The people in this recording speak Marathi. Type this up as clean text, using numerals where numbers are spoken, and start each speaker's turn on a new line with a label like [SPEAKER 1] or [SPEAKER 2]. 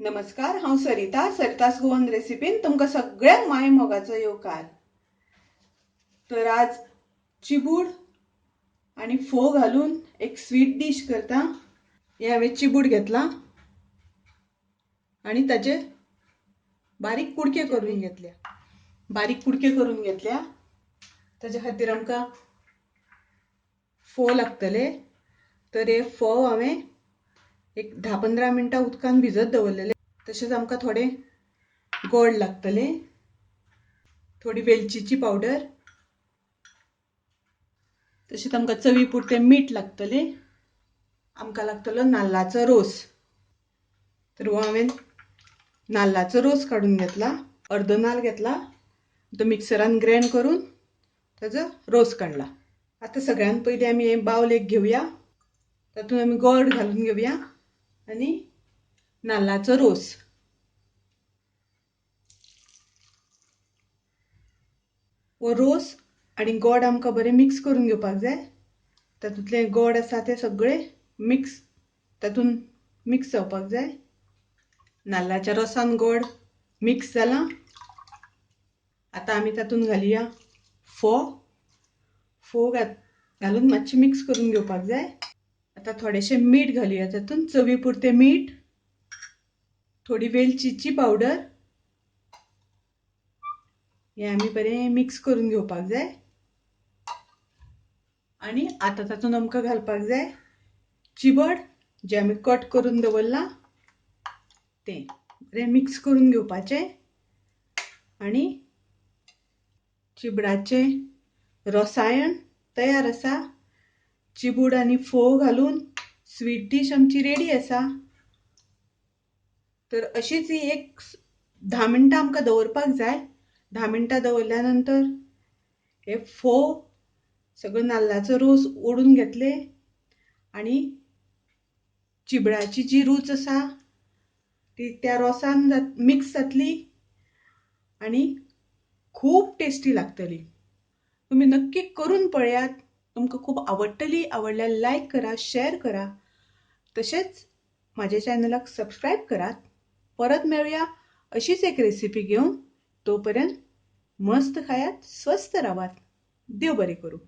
[SPEAKER 1] नमस्कार, हांव सरितास गोवन रेसिपीन तुमकां सगळ्यांक माय मोगाचो येवकार। तर आज चिबूड आणि फोव घालून एक स्वीट डिश करता। हे हांवें चिबूड घेतला आणि ताचे बारीक कुडके करून घेतल्या। ताचे खातीर आमकां फोव लागतले। तर हे फोव हांवें एक 10-15 मिनटां उदकान भिजत दवरलेले। तशेंच आमकां थोडे गोड लागतले, थोडी वेलचीची पावडर, तशेंच आमकां चवी पुरते मीठ लागतले। आमकां लागतलो नाल्लाचो रोस। तर हो हांवें नाल्लाचो रोस काडून घेतला। अर्द नाल्ल घेतला, तो मिक्सरान ग्राइंड करून ताजो रोस काडला। आता सगळ्यात पयलीं आमी हे बाउल एक घेवया, तातूंत आमी गोड घालून घेवया आनी नाल्लाचो रोस। वो रोस आनी गोड आमकां बरें मिक्स करून घेवपाक जाय। तातूंतले गोड आसा ते सगळे तातूंत मिक्स जावपाक जाय। नाल्लाच्या रोसान गोड मिक्स जाला। आता आमी तातूंत घालुया फोव घालून मातशें मिक्स करून घेवपाक जाय। आता थोडेशें मीठ घालुया तातूंत, चवी पुरते मीठ, थोडी वेलचीची पावडर। हे आमी बरें मिक्स करून घेवपाक जाय। आणि आता तातूंत आमकां घालपाक जाय चिबड, जे आमी कट करून दवरला तें बरें मिक्स करून घेवपाचें। आणि चिबडाचें रसायण तयार आसा। चिबूड आनी फोव घालून स्वीट डिश आमची रेडी आसा। तर अशीच ही एक 10 मिनटां आमकां दवरपाक जाय। 10 मिनटां दवरल्या नंतर हे फोव सगळो नाल्लाचो रोस ओडून घेतले आणि चिबडाची जी रूच आसा ती त्या रोसान मिक्स जातली आणि खूब टेस्टी लागतली। तुम्ही नक्की करून पळयात, तुमकां खूब आवडटली। आवडल्यार लायक करा, शेअर करा, तशेंच माझ्या चॅनलाक सबस्क्राइब करात। परत मेळुया अशीच एक रेसिपी घेऊन। तोपर्यंत मस्त खायात, स्वस्त रावात। देव बरें करूं।